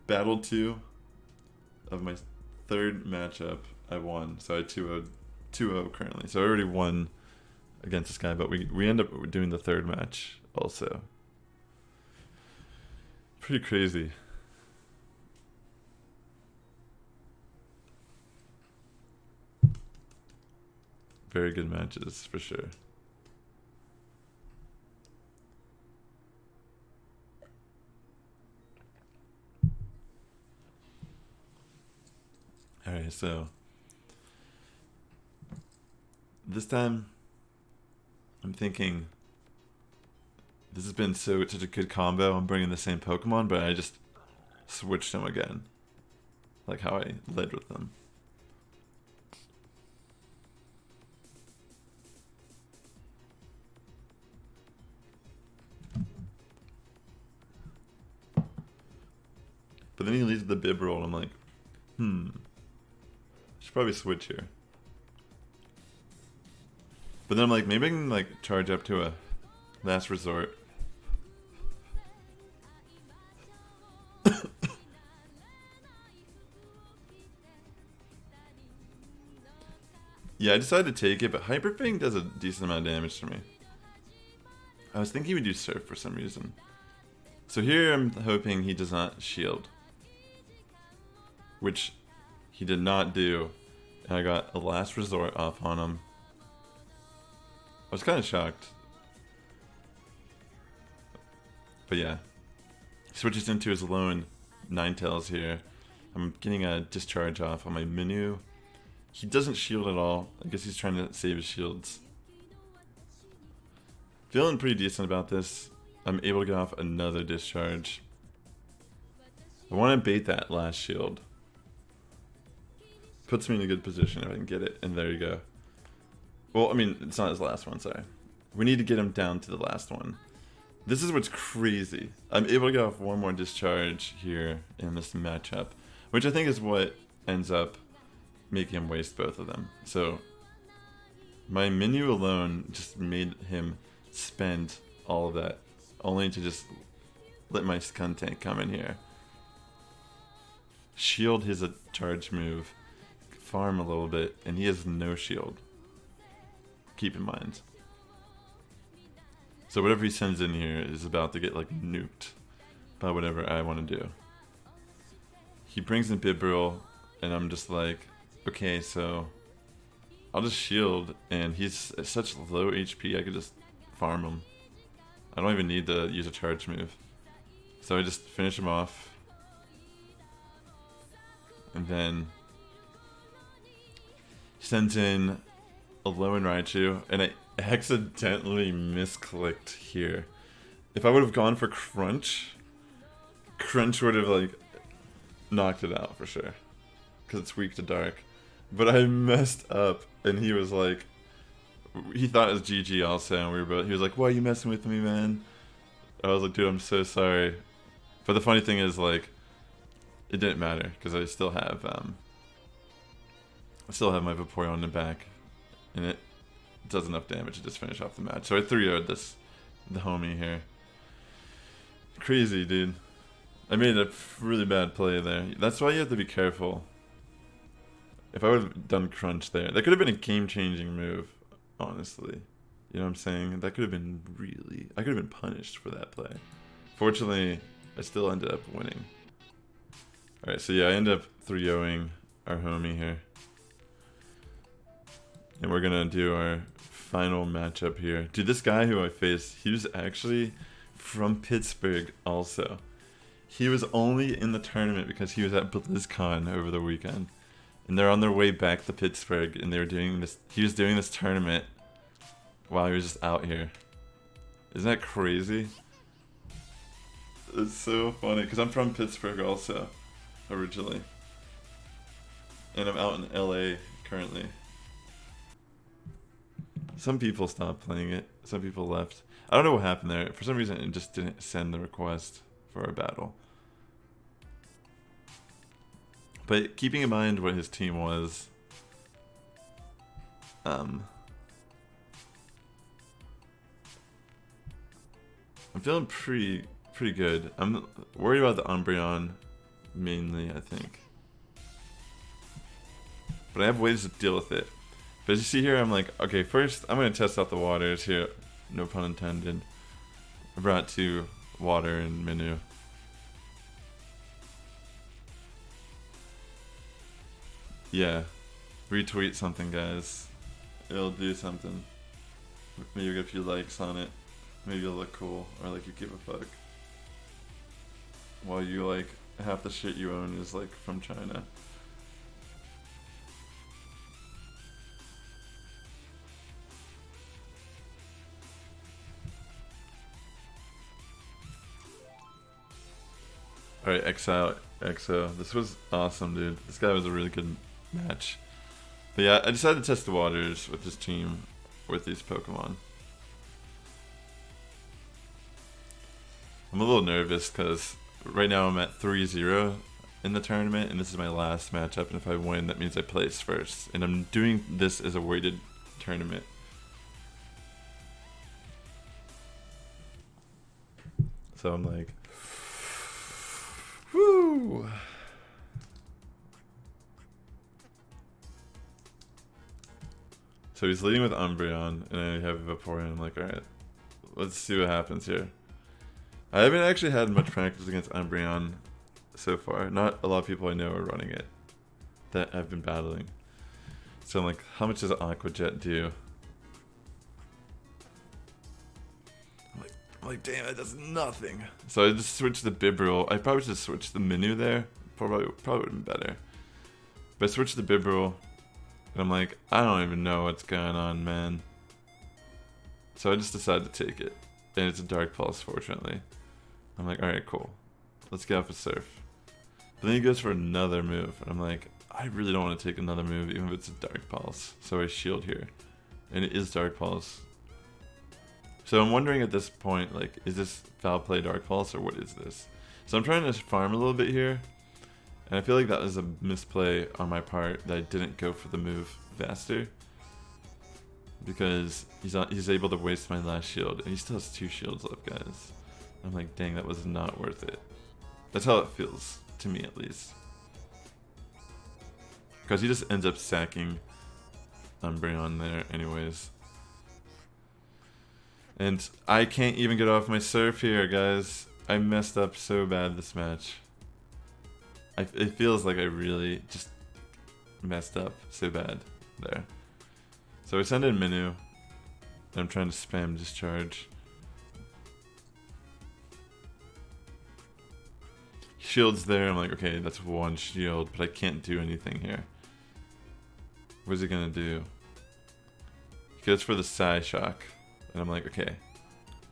battle 2 of my third matchup, I won. So I 2-0 currently. So I already won against this guy, but we end up doing the third match also. Pretty crazy. Very good matches for sure. Alright, so this time I'm thinking this has been such a good combo. I'm bringing the same Pokemon, but I just switched them again. Like how I led with them. But then he leads the bib roll, and I'm like, should probably switch here. But then I'm like, maybe I can like charge up to a last resort. Yeah, I decided to take it, but Hyper Fang does a decent amount of damage to me. I was thinking he would do Surf for some reason. So here I'm hoping he does not shield. Which he did not do. And I got a last resort off on him. I was kind of shocked. But yeah. Switches into his lone Ninetales here. I'm getting a discharge off on my Minu. He doesn't shield at all. I guess he's trying to save his shields. Feeling pretty decent about this. I'm able to get off another discharge. I want to bait that last shield. Puts me in a good position if I can get it. And there you go. Well, I mean, it's not his last one, sorry. We need to get him down to the last one. This is what's crazy. I'm able to get off one more discharge here in this matchup. Which I think is what ends up making him waste both of them. So my menu alone just made him spend all of that, only to just let my Skuntank come in here, shield his charge move, farm a little bit, and he has no shield. Keep in mind. So whatever he sends in here is about to get like nuked by whatever I want to do. He brings in Bibarel, and I'm just like, okay, so I'll just shield, and he's at such low HP, I could just farm him. I don't even need to use a charge move. So I just finish him off. And then he sends in a low and Raichu, and I accidentally misclicked here. If I would have gone for Crunch would have like knocked it out for sure. Because it's weak to dark. But I messed up, and he was like, he thought it was GG also, and he was like, why are you messing with me, man? I was like, dude, I'm so sorry. But the funny thing is, like, it didn't matter, because I still have my Vaporeon in the back, and it does enough damage to just finish off the match. So I 3-0'd the homie here. Crazy, dude. I made a really bad play there. That's why you have to be careful. If I would have done Crunch there, that could have been a game-changing move, honestly. You know what I'm saying? That could have been I could have been punished for that play. Fortunately, I still ended up winning. Alright, so yeah, I end up 3-0ing our homie here. And we're gonna do our final matchup here. Dude, this guy who I faced, he was actually from Pittsburgh also. He was only in the tournament because he was at BlizzCon over the weekend. And they're on their way back to Pittsburgh, and they were doing this. He was doing this tournament while he was just out here. Isn't that crazy? It's so funny, because I'm from Pittsburgh also, originally. And I'm out in LA currently. Some people stopped playing it. Some people left. I don't know what happened there. For some reason, it just didn't send the request for our battle. But keeping in mind what his team was, I'm feeling pretty good. I'm worried about the Umbreon mainly, I think. But I have ways to deal with it. But as you see here, I'm like, okay, first I'm going to test out the waters here. No pun intended. I brought 2 water and Minu. Yeah. Retweet something, guys. It'll do something. Maybe you'll get a few likes on it. Maybe you'll look cool, or like you give a fuck. While you like, half the shit you own is like from China. Alright, ExileExo. This was awesome, dude. This guy was a really good match. But yeah, I decided to test the waters with this team, with these Pokemon. I'm a little nervous because right now I'm at 3-0 in the tournament, and this is my last matchup, and if I win, that means I place first. And I'm doing this as a weighted tournament. So I'm like, woo! So he's leading with Umbreon, and I have Vaporeon. I'm like, alright, let's see what happens here. I haven't actually had much practice against Umbreon so far. Not a lot of people I know are running it that I've been battling. So I'm like, how much does Aqua Jet do? I'm like, damn, that does nothing. So I just switched the Bibarel. I probably should switch the Minu there. Probably would have been better. But I switched the Bibarel, and I'm like, I don't even know what's going on, man. So I just decided to take it. And it's a Dark Pulse, fortunately. I'm like, alright, cool. Let's get off a Surf. But then he goes for another move, and I'm like, I really don't want to take another move, even if it's a Dark Pulse. So I shield here. And it is Dark Pulse. So I'm wondering at this point, like, is this foul play Dark Pulse, or what is this? So I'm trying to farm a little bit here. And I feel like that was a misplay on my part, that I didn't go for the move faster. Because he's able to waste my last shield, and he still has 2 shields left, guys. I'm like, dang, that was not worth it. That's how it feels, to me at least. Because he just ends up sacking Umbreon there anyways. And I can't even get off my Surf here, guys. I messed up so bad this match. It feels like I really just messed up so bad there. So I send in Minu, and I'm trying to spam Discharge. Shield's there, I'm like, okay, that's 1 shield, but I can't do anything here. What is he gonna do? He goes for the Psyshock, and I'm like, okay,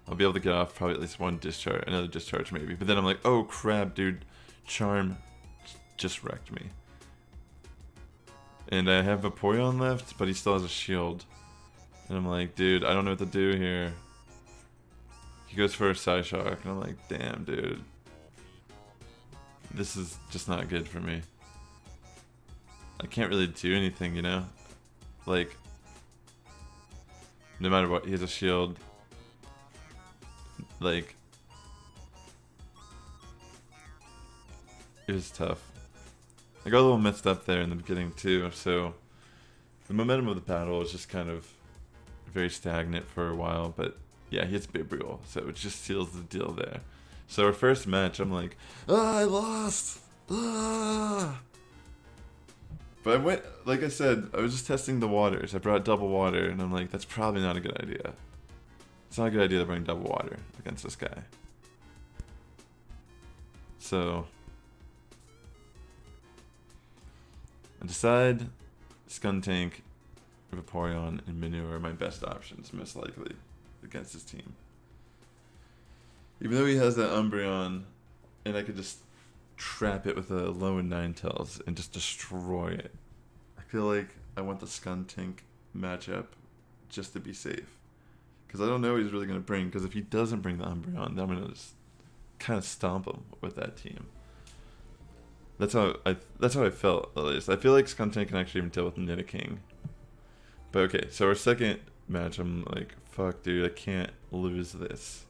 I'll be able to get off probably at least 1 discharge, another discharge maybe. But then I'm like, oh crap, dude, Charm just wrecked me. And I have Vaporeon left, but he still has a shield. And I'm like, dude, I don't know what to do here. He goes for a Psyshock, and I'm like, damn, dude. This is just not good for me. I can't really do anything, you know? Like, no matter what, he has a shield. Like, it was tough. I got a little messed up there in the beginning too, so the momentum of the battle was just kind of very stagnant for a while, but yeah, he hits Bibarel, so it just seals the deal there. So our first match, I'm like, oh, I lost! Ugh. But I went, like I said, I was just testing the waters. I brought double water, and I'm like, that's probably not a good idea. It's not a good idea to bring double water against this guy. So I decide Skuntank, Vaporeon, and Minu are my best options, most likely, against his team. Even though he has that Umbreon, and I could just trap it with a low and Ninetales and just destroy it. I feel like I want the Skuntank matchup just to be safe. Because I don't know what he's really going to bring, because if he doesn't bring the Umbreon, then I'm going to just kind of stomp him with that team. That's how I felt, at least. I feel like Skuntank can actually even deal with Nidoking. But okay, so our second match, I'm like, fuck dude, I can't lose this.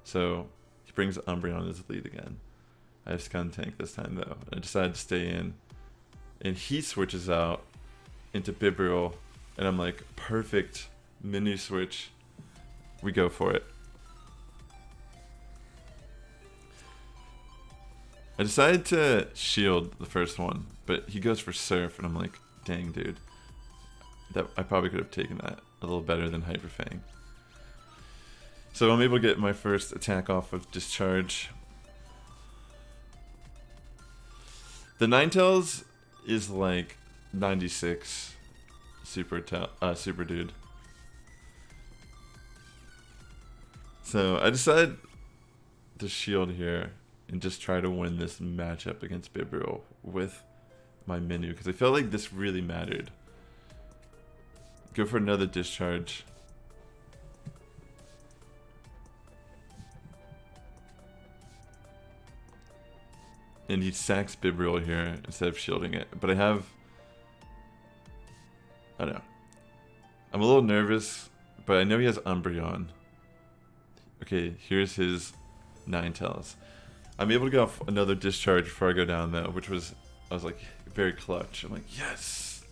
So he brings Umbreon as lead again. I have Skuntank this time though. I decided to stay in. And he switches out into Bibriel. And I'm like, perfect mini switch. We go for it. I decided to shield the first one, but he goes for Surf, and I'm like, dang dude. That I probably could have taken that a little better than Hyper Fang. So I'm able to get my first attack off of Discharge. The Ninetales is like 96 super dude. So I decided to shield here and just try to win this matchup against Bibriel with my Minu, because I felt like this really mattered. Go for another Discharge. And he sacks Bibriel here instead of shielding it. But I don't know. I'm a little nervous, but I know he has Umbreon. Okay, here's his Ninetales. I'm able to get off another Discharge before I go down though, which was, I was like, very clutch. I'm like, yes!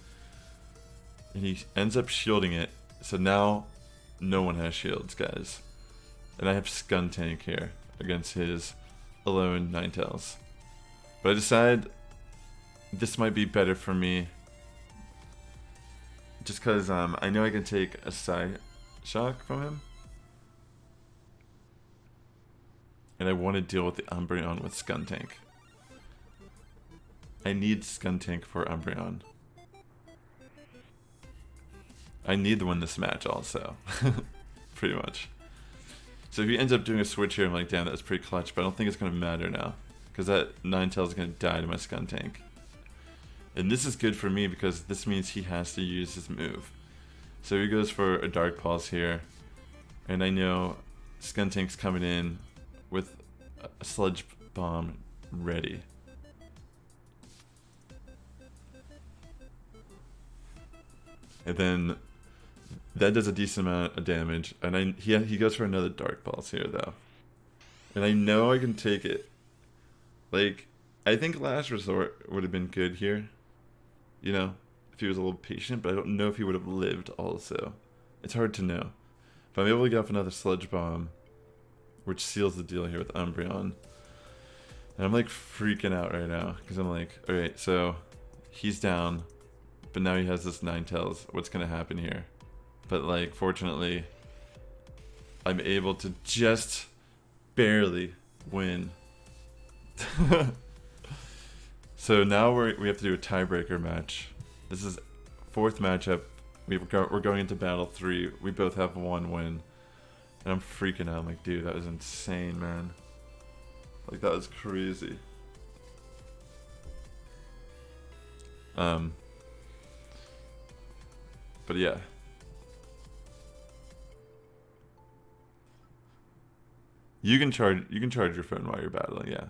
And he ends up shielding it, so now no one has shields, guys. And I have Skuntank here against his alone Ninetales. But I decided this might be better for me, just because I know I can take a Psy Shock from him. And I want to deal with the Umbreon with Skuntank. I need Skuntank for Umbreon. I need to win this match also. Pretty much. So if he ends up doing a switch here, I'm like, damn, that's pretty clutch, but I don't think it's going to matter now. Because that Ninetales is going to die to my Skuntank. And this is good for me because this means he has to use his move. So he goes for a Dark Pulse here. And I know Skuntank's coming in with a Sludge Bomb ready. And then that does a decent amount of damage. And he goes for another Dark Pulse here though. And I know I can take it. Like, I think Last Resort would have been good here. You know, if he was a little patient, but I don't know if he would have lived also. It's hard to know. But I'm able to get off another Sludge Bomb, which seals the deal here with Umbreon. And I'm like freaking out right now, because I'm like, alright, so he's down, but now he has this Ninetales. What's going to happen here? But like, fortunately, I'm able to just barely win. So now we have to do a tiebreaker match. This is fourth matchup. We're going into battle 3. We both have 1 win. And I'm freaking out. I'm like, dude, that was insane, man. Like, that was crazy. But yeah. You can charge your phone while you're battling, yeah.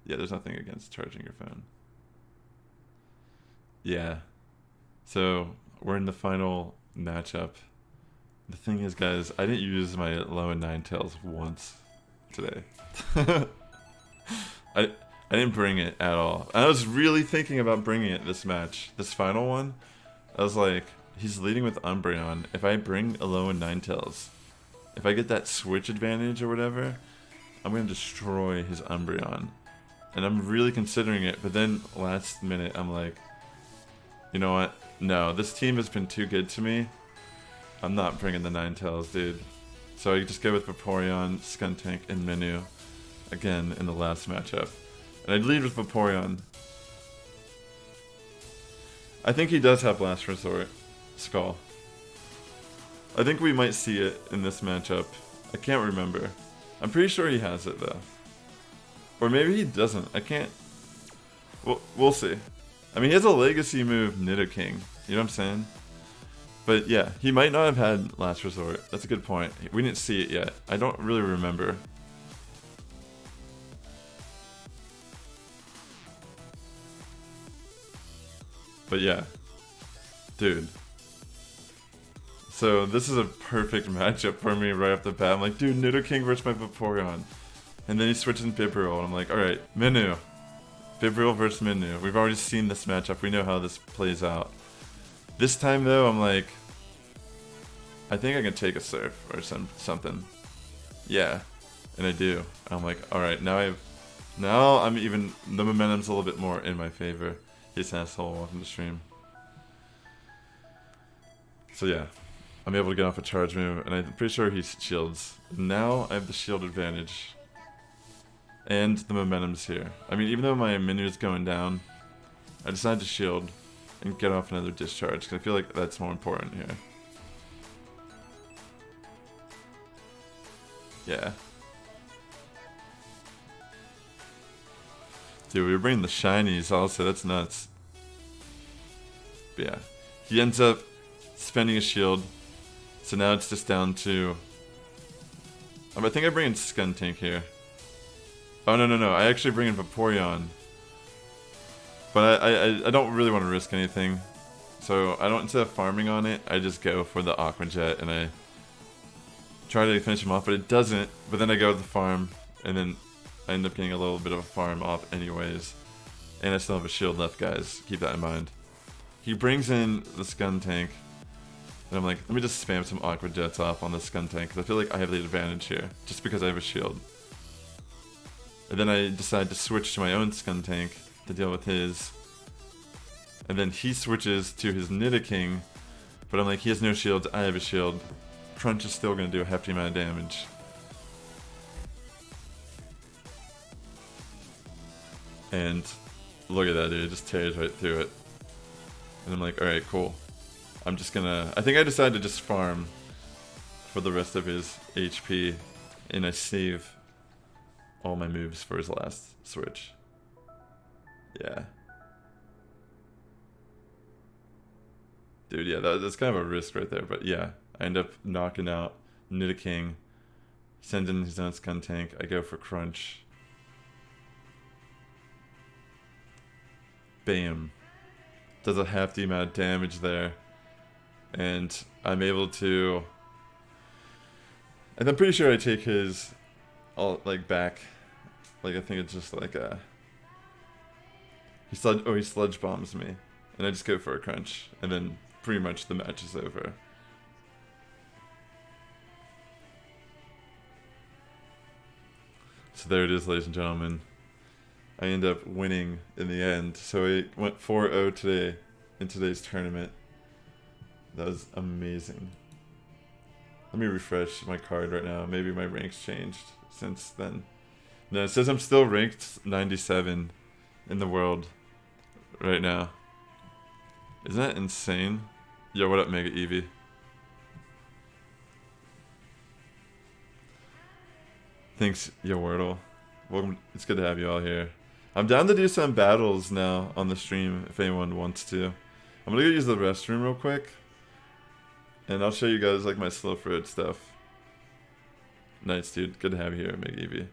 Yeah, there's nothing against charging your phone. Yeah. So, we're in the final matchup. The thing is, guys, I didn't use my low and Ninetales once today. I didn't bring it at all. I was really thinking about bringing it this match. This final one, I was like, he's leading with Umbreon. If I bring a low and Ninetales, if I get that switch advantage or whatever, I'm going to destroy his Umbreon. and I'm really considering it, but then last minute I'm like, you know what? No, this team has been too good to me. I'm not bringing the Ninetales, dude. So I just go with Vaporeon, Skuntank, and Menu again in the last matchup. And I'd lead with Vaporeon. I think he does have Last Resort, Skull. I think we might see it in this matchup. I can't remember. I'm pretty sure he has it though. Or maybe he doesn't. I can't. We'll see. I mean, he has a legacy move, Nidoking. You know what I'm saying? But yeah, he might not have had Last Resort. That's a good point. We didn't see it yet. I don't really remember. But yeah. Dude. So this is a perfect matchup for me right off the bat. I'm like, dude, Nidoking versus my Vaporeon. And then he switches in Bibarel, and I'm like, alright, Minu. Bibarel versus Minu. We've already seen this matchup. We know how this plays out. This time, though, I'm like, I think I can take a Surf or something. Yeah, and I do. I'm like, alright, now I'm even, the momentum's a little bit more in my favor. He's asshole, welcome to stream. So yeah, I'm able to get off a charge move, and I'm pretty sure he shields. Now I have the shield advantage. And the momentum's here. I mean, even though my Minu's going down, I decided to shield and get off another discharge, because I feel like that's more important here. Yeah. Dude, we were bringing the shinies also, that's nuts. But yeah. He ends up spending a shield, so now it's just down to... I think I bring in Skuntank here. Oh, no. I actually bring in Vaporeon. But I don't really want to risk anything. So I don't, instead of farming on it, I just go for the Aqua Jet and I try to finish him off, but it doesn't. But then I go to the farm, and then I end up getting a little bit of a farm off anyways. And I still have a shield left, guys. Keep that in mind. He brings in the Skuntank, and I'm like, let me just spam some Aqua Jets off on the Skuntank, because I feel like I have the advantage here, just because I have a shield. And then I decide to switch to my own Skuntank to deal with his. And then he switches to his Nidoking, but I'm like, he has no shields, I have a shield. Crunch is still going to do a hefty amount of damage. And look at that, dude, it just tears right through it. And I'm like, alright, cool. I'm just gonna... I think I decided to just farm for the rest of his HP, and I save all my moves for his last switch. Yeah. Dude, yeah, that's kind of a risk right there, but yeah. I end up knocking out Nidoking, sends in his own Skuntank, I go for Crunch. Bam. Does a hefty amount of damage there. And I'm able to... And I'm pretty sure I take his... all like back. Like I think it's just like a... He sludge bombs me. And I just go for a Crunch. And then pretty much the match is over. So there it is, ladies and gentlemen. I end up winning in the end. So I went 4-0 today in today's tournament. That was amazing. Let me refresh my card right now. Maybe my rank's changed since then. No, it says I'm still ranked 97 in the world right now. Isn't that insane? Yo, what up, Mega Eevee? Thanks, Yo Wordle. Welcome. It's good to have you all here. I'm down to do some battles now on the stream if anyone wants to. I'm gonna go use the restroom real quick. And I'll show you guys like my slow fruit stuff. Nice, dude. Good to have you here, Mega Eevee.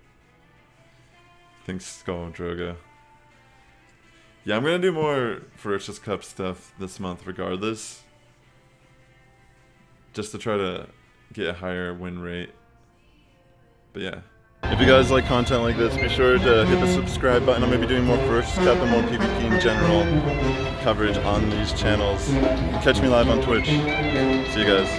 Thanks, Skull Drogo. Yeah, I'm gonna do more Ferocious Cup stuff this month regardless. Just to try to get a higher win rate. But yeah. If you guys like content like this, be sure to hit the subscribe button. I'm going to be doing more Ferocious Cup and more PvP in general coverage on these channels. Catch me live on Twitch. See you guys.